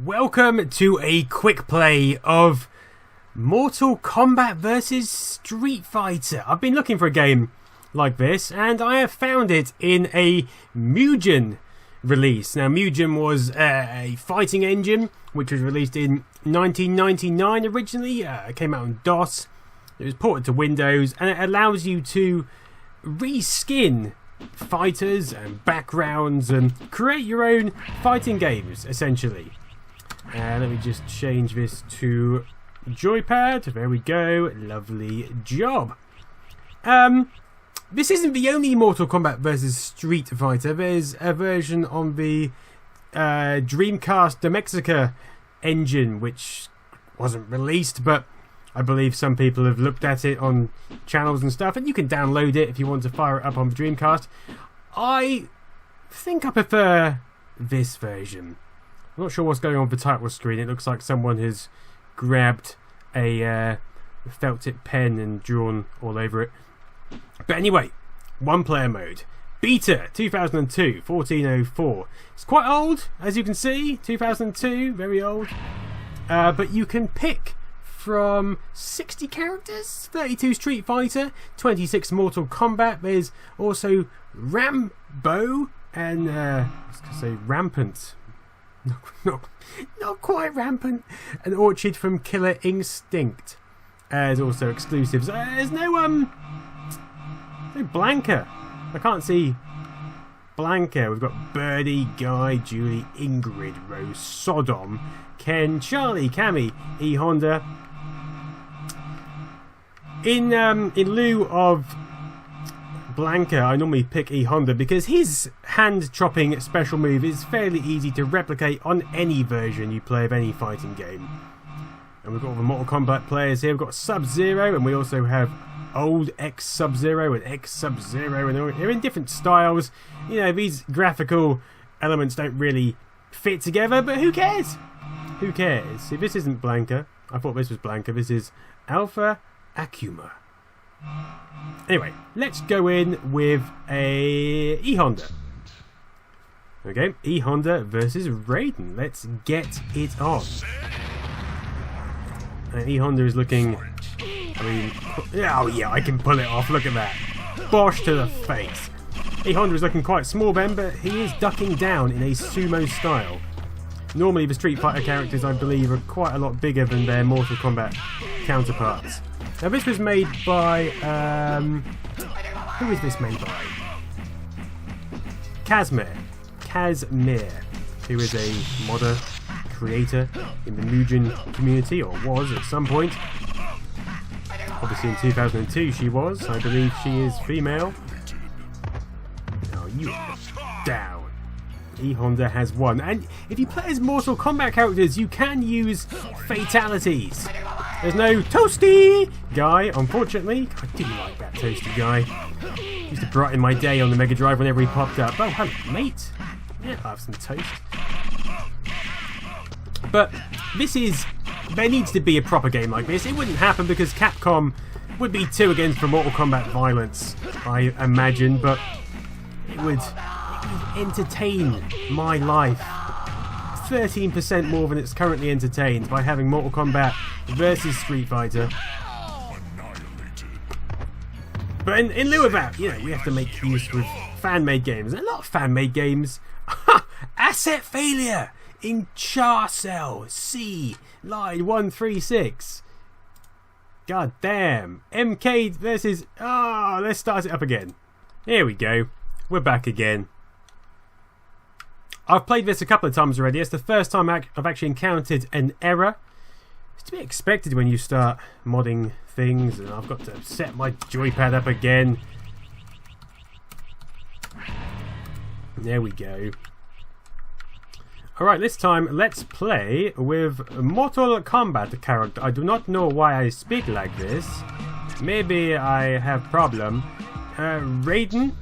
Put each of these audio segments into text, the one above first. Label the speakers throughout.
Speaker 1: Welcome to a quick play of Mortal Kombat vs Street Fighter. I've been looking for a game like this and I have found it in a Mugen release. Now Mugen was a fighting engine which was released in 1999 originally. It came out on DOS. It was ported to Windows and it allows you to reskin fighters and backgrounds and create your own fighting games essentially. Let me just change this to joypad. There we go. Lovely job. This isn't the only Mortal Kombat vs Street Fighter. There's a version on the Dreamcast Domexica engine which wasn't released, but I believe some people have looked at it on channels and stuff, and you can download it if you want to fire it up on the Dreamcast. I think I prefer this version. I'm not sure what's going on with the title screen. It looks like someone has grabbed a felt tip pen and drawn all over it. But anyway, one player mode. Beta 2002, 1404. It's quite old, as you can see. 2002, very old. But you can pick from 60 characters, 32 Street Fighter, 26 Mortal Kombat. There's also Rambo and I was going to say Rampant. Not quite Rampant. An Orchid from Killer Instinct. There's also exclusives. There's no Blanca. I can't see Blanca. We've got Birdie, Guy, Julie, Ingrid, Rose, Sodom, Ken, Charlie, Cammy, E Honda. In lieu of Blanca, I normally pick E Honda because his hand-chopping special move is fairly easy to replicate on any version you play of any fighting game. And we've got all the Mortal Kombat players here. We've got Sub-Zero, and we also have old X-Sub-Zero and X-Sub-Zero, and they're in different styles. You know, these graphical elements don't really fit together, but who cares? Who cares? See, this isn't Blanca. I thought this was Blanca. This is Alpha Akuma. Anyway, let's go in with a E Honda. Okay, E Honda versus Raiden. Let's get it on. And E Honda is looking. Oh yeah, I can pull it off. Look at that. Bosh to the face. E Honda is looking quite small then, but he is ducking down in a sumo style. Normally the Street Fighter characters, I believe, are quite a lot bigger than their Mortal Kombat counterparts. Now this was made by, who is this made by? Kazmir, who is a modder creator in the Mugen community, or was at some point. Obviously in 2002 she was. I believe she is female. Now you are down. E Honda has won, and if you play as Mortal Kombat characters, you can use fatalities. There's no Toasty Guy, unfortunately. I do like that Toasty Guy. Used to brighten my day on the Mega Drive whenever he popped up. Oh, hello, mate. Yeah, I'll have some toast. But there needs to be a proper game like this. It wouldn't happen because Capcom would be too against for Mortal Kombat violence, I imagine, but it would entertain my life 13% more than it's currently entertained by having Mortal Kombat versus Street Fighter. But in lieu of that, you know, we have to make use with fan-made games. A lot of fan-made games. Asset failure in Char Cell C line 136. God damn. MK versus. Let's start it up again. Here we go. We're back again. I've played this a couple of times already. It's the first time I've actually encountered an error. It's to be expected when you start modding things, and I've got to set my joypad up again. There we go. Alright, this time let's play with Mortal Kombat character. I do not know why I speak like this. Maybe I have problem. Raiden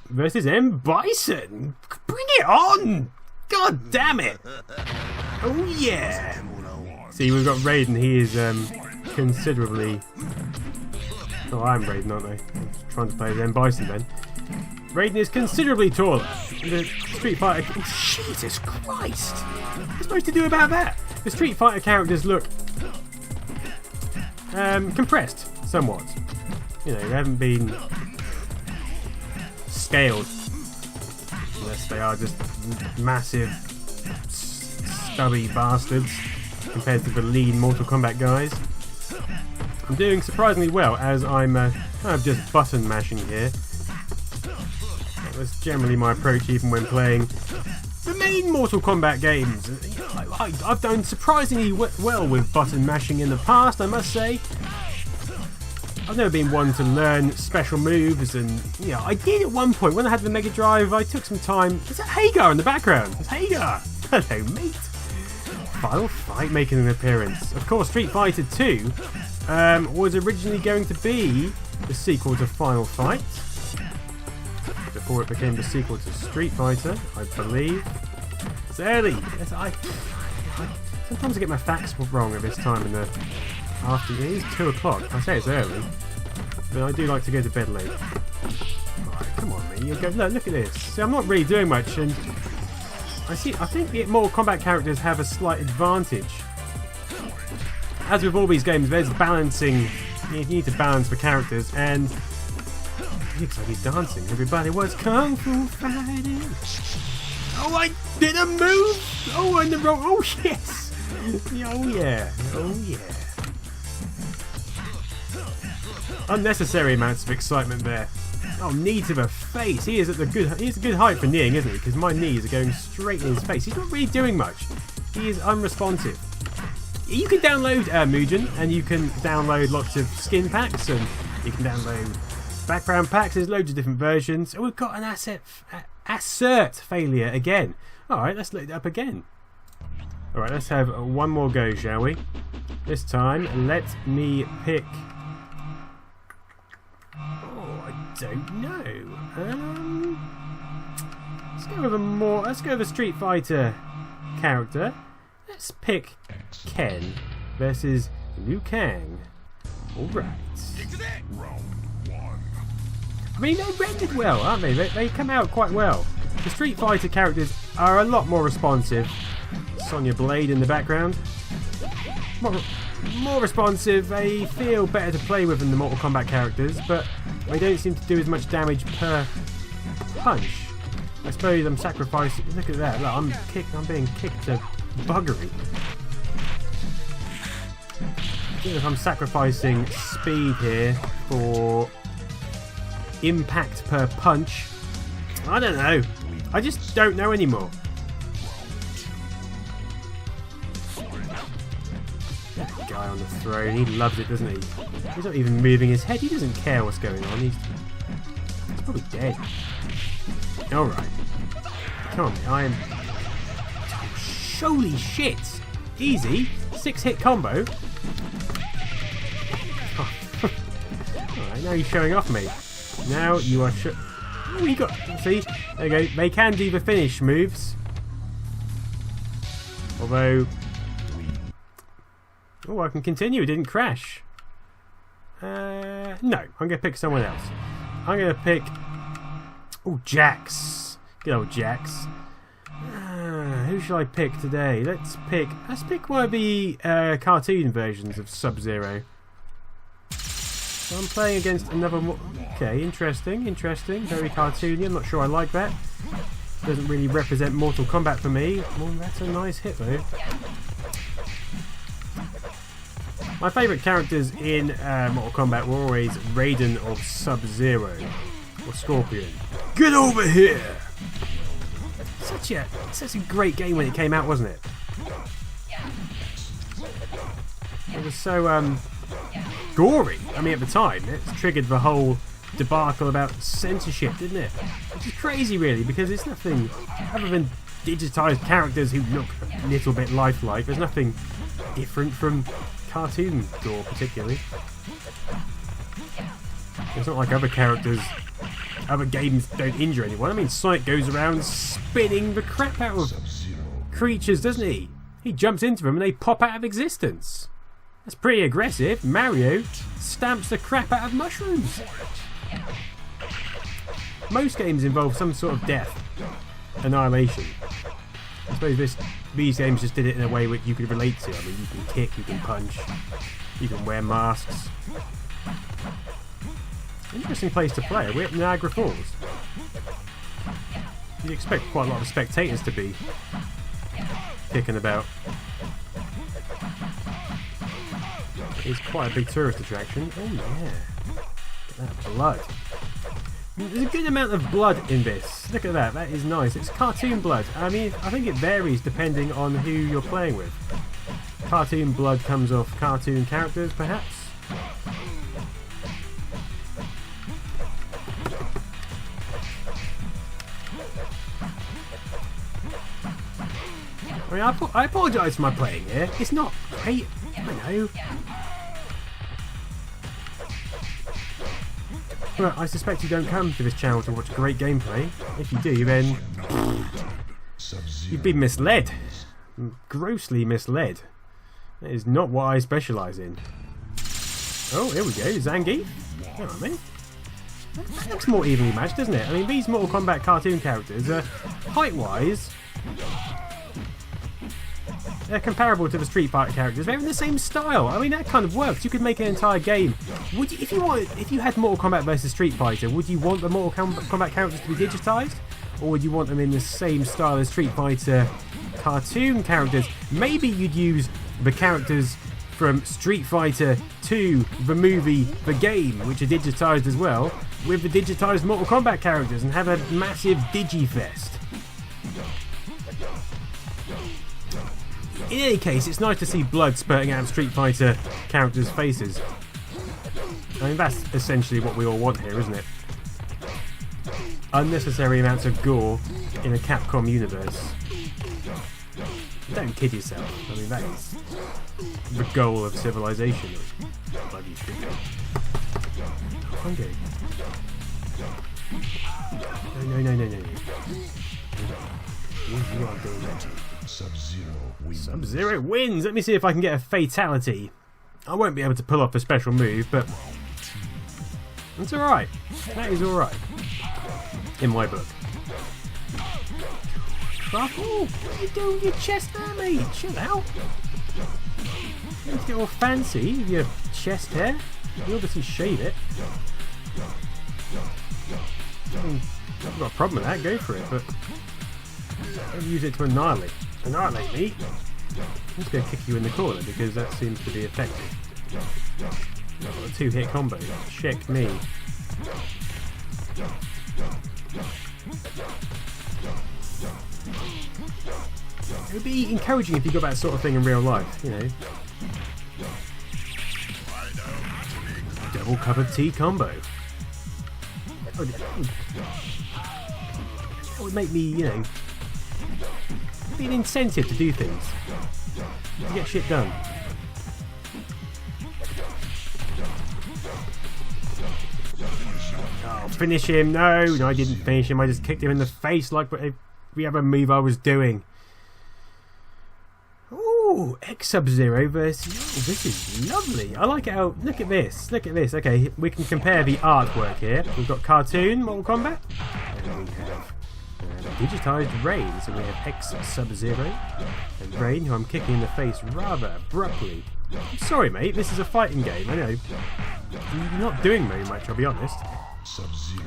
Speaker 1: versus M. Bison. Bring it on! God damn it! Oh yeah! See, we've got Raiden. He is considerably. Oh, I'm Raiden, aren't I? I'm trying to play as M. Bison then. Raiden is considerably taller. The Street Fighter... Oh, Jesus Christ! What's I supposed to do about that? The Street Fighter characters look... compressed, somewhat. You know, they haven't been... scaled. Unless they are just massive, stubby bastards compared to the lean Mortal Kombat guys. I'm doing surprisingly well as I'm kind of just button mashing here. That's generally my approach even when playing the main Mortal Kombat games. I've done surprisingly well with button mashing in the past, I must say. I've never been one to learn special moves, and you know, I did at one point when I had the Mega Drive. I took some time. Is that Hagar in the background? It's Hagar. Hello, mate. Final Fight making an appearance. Of course, Street Fighter 2 was originally going to be the sequel to Final Fight before it became the sequel to Street Fighter, I believe. It's early. Sometimes I get my facts wrong at this time in the afternoon. It is 2 o'clock. I say it's early, but I do like to go to bed late. Right, come on, mate. Look at this. See, I'm not really doing much, and I think the Mortal Kombat characters have a slight advantage. As with all these games, there's balancing. You need to balance the characters, and he looks like he's dancing. Everybody was kung fu fighting. Oh, I did a move. Oh, in the wrong. Oh, yes. Oh yeah. Oh yeah. Unnecessary amounts of excitement there. Oh, knee to the face. He's a good height for kneeing, isn't he? Because my knees are going straight in his face. He's not really doing much. He is unresponsive. You can download Mugen, and you can download lots of skin packs, and you can download background packs. There's loads of different versions. Oh, we've got an assert failure again. Alright, let's load it up again. Alright, let's have one more go, shall we? This time, let me pick... Oh, I don't know. Let's go with a Street Fighter character. Let's pick Ken versus Liu Kang. Alright. I mean, they rendered well, aren't they? They come out quite well. The Street Fighter characters are a lot more responsive. Sonya Blade in the background. More responsive. They feel better to play with than the Mortal Kombat characters, but they don't seem to do as much damage per punch. I suppose I'm sacrificing. Look at that. Look, I'm being kicked to buggery. I think if I'm sacrificing speed here for impact per punch, I don't know. I just don't know anymore. That guy on the throne, he loves it, doesn't he? He's not even moving his head. He doesn't care what's going on. He's probably dead. Alright. Come on, I am... Holy shit! Easy. 6-hit combo. Oh. Alright, now you're showing off me. Now you are oh, you got... See? There you go. They can do the finish moves. Although... Oh, I can continue. It didn't crash. No. I'm going to pick someone else. I'm going to pick... Oh, Jax. Good old Jax. Who shall I pick today? Let's pick one of the cartoon versions of Sub-Zero. So I'm playing against another... Okay, interesting. Very cartoony. I'm not sure I like that. Doesn't really represent Mortal Kombat for me. Well, that's a nice hit though. My favourite characters in Mortal Kombat were always Raiden or Sub-Zero or Scorpion. Get over here! Such a great game when it came out, wasn't it? It was so gory. I mean, at the time, it triggered the whole debacle about censorship, didn't it? Which is crazy, really, because it's nothing other than digitised characters who look a little bit lifelike. There's nothing different from cartoon gore, particularly. It's not like other characters. Other games don't injure anyone. I mean, Sonic goes around spinning the crap out of creatures, doesn't he? He jumps into them and they pop out of existence. That's pretty aggressive. Mario stamps the crap out of mushrooms. most games involve some sort of death, annihilation. I suppose these games just did it in a way which you could relate to. I mean, you can kick, you can punch, you can wear masks. Interesting place to play. We're at Niagara Falls. You'd expect quite a lot of spectators to be kicking about. It's quite a big tourist attraction. Oh yeah. Look at that blood. There's a good amount of blood in this. Look at that. That is nice. It's cartoon blood. I mean, I think it varies depending on who you're playing with. Cartoon blood comes off cartoon characters, perhaps. I mean, I apologise for my playing here. It's not great, I know. But I suspect you don't come to this channel to watch great gameplay. If you do, then you've been misled. Grossly misled. That is not what I specialise in. Oh, here we go, Zangief. Hang on, mate. That looks more evenly matched, doesn't it? I mean, these Mortal Kombat cartoon characters are height-wise. They're comparable to the Street Fighter characters. They're in the same style. I mean, that kind of works. You could make an entire game. Would you, if you had Mortal Kombat versus Street Fighter, would you want the Mortal Kombat characters to be digitized, or would you want them in the same style as Street Fighter cartoon characters? Maybe you'd use the characters from Street Fighter 2, the movie, the game, which are digitized as well, with the digitized Mortal Kombat characters, and have a massive Digifest. In any case, it's nice to see blood spurting out of Street Fighter characters' faces. I mean, that's essentially what we all want here, isn't it? Unnecessary amounts of gore in a Capcom universe. Don't kid yourself. I mean, that is the goal of civilization. Bloody stupid. Okay. No. You are doing that. Sub-Zero wins! Let me see if I can get a fatality. I won't be able to pull off a special move, but it's alright. That is alright. In my book. Oh, what are you doing with your chest there, mate? Chill out. Don't get all fancy with your chest hair. You obviously shave it. I mean, I've got a problem with that, go for it, but don't use it to annihilate me. I'm just going to kick you in the corner because that seems to be effective. I've got a two-hit combo. Check me. It would be encouraging if you got that sort of thing in real life, you know. Double cup of tea combo. That would make me, you know, be an incentive to do things, to get shit done. Oh, finish him! No, I didn't finish him. I just kicked him in the face like every other move I was doing. Ooh, Sub-Zero versus... Oh, this is lovely. I like it how... Look at this. Look at this. Okay, we can compare the artwork here. We've got cartoon Mortal Kombat. And we have digitized Rain. So we have Sub-Zero and Rain, who I'm kicking in the face rather abruptly. I'm sorry, mate. This is a fighting game. I know. You're not doing very much, I'll be honest.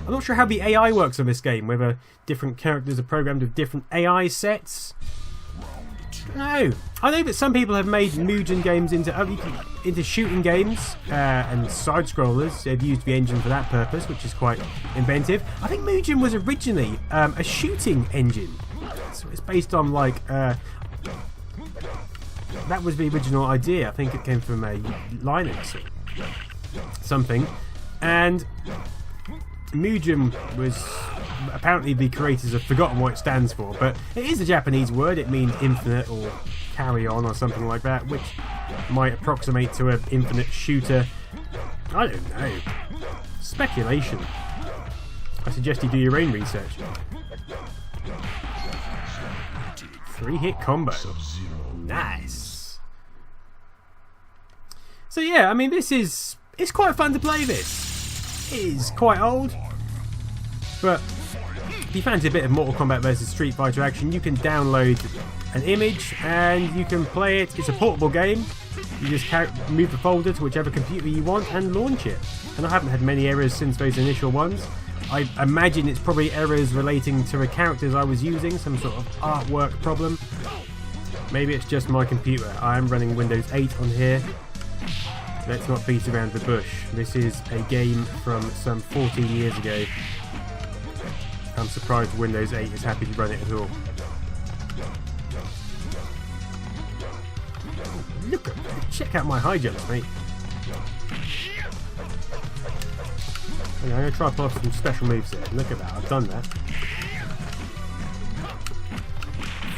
Speaker 1: I'm not sure how the AI works on this game, whether different characters are programmed with different AI sets. No, I know that some people have made Mugen games into shooting games and side scrollers. They've used the engine for that purpose, which is quite inventive. I think Mugen was originally a shooting engine, so it's based on like that was the original idea. I think it came from a Linux or something, and Mugen was apparently the creators have forgotten what it stands for, but it is a Japanese word. It means infinite or carry on or something like that, which might approximate to an infinite shooter. I don't know. Speculation. I suggest you do your own research. 3-hit combo. Nice. So yeah, I mean it's quite fun to play this. It is quite old. But if you fancy a bit of Mortal Kombat versus Street Fighter action, you can download an image and you can play it. It's a portable game. You just move the folder to whichever computer you want and launch it. And I haven't had many errors since those initial ones. I imagine it's probably errors relating to the characters I was using, some sort of artwork problem. Maybe it's just my computer. I am running Windows 8 on here. Let's not beat around the bush. This is a game from some 14 years ago. I'm surprised Windows 8 is happy to run it at all. Look at check out my high jumps, mate. Okay, I'm going to try to pull off some special moves here. Look at that, I've done that.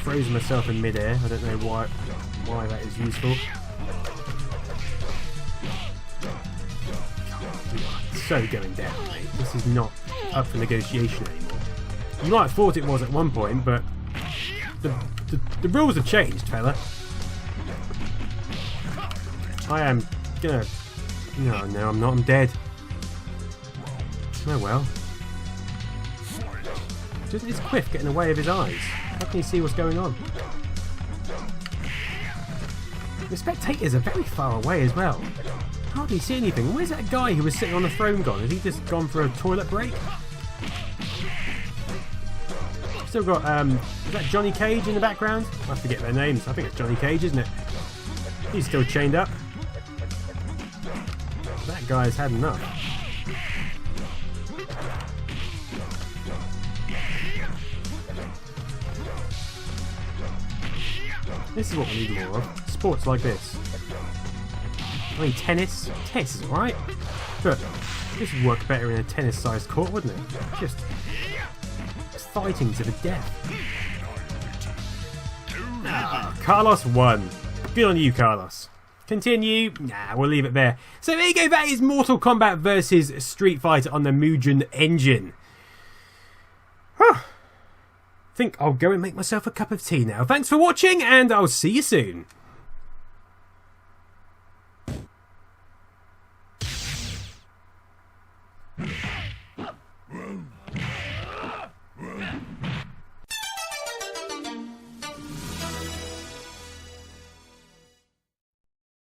Speaker 1: Froze myself in midair. I don't know why that is useful. So going down, mate. This is not up for negotiation anymore. You might have thought it was at one point, but the rules have changed, fella. I am gonna... No, I'm not. I'm dead. Oh well. Just is Quiff getting away with his eyes? How can you see what's going on? The spectators are very far away as well. Hardly see anything. Where's that guy who was sitting on the throne gone? Has he just gone for a toilet break? Still got, is that Johnny Cage in the background? I forget their names. I think it's Johnny Cage, isn't it? He's still chained up. That guy's had enough. This is what we need more of. Sports like this. I mean, tennis. Tennis is alright. But this would work better in a tennis-sized court, wouldn't it? Just fighting to the death. Ah, Carlos won. Good on you, Carlos. Continue. Nah, we'll leave it there. So there you go. That is Mortal Kombat versus Street Fighter on the Mugen engine. Huh. Think I'll go and make myself a cup of tea now. Thanks for watching, and I'll see you soon.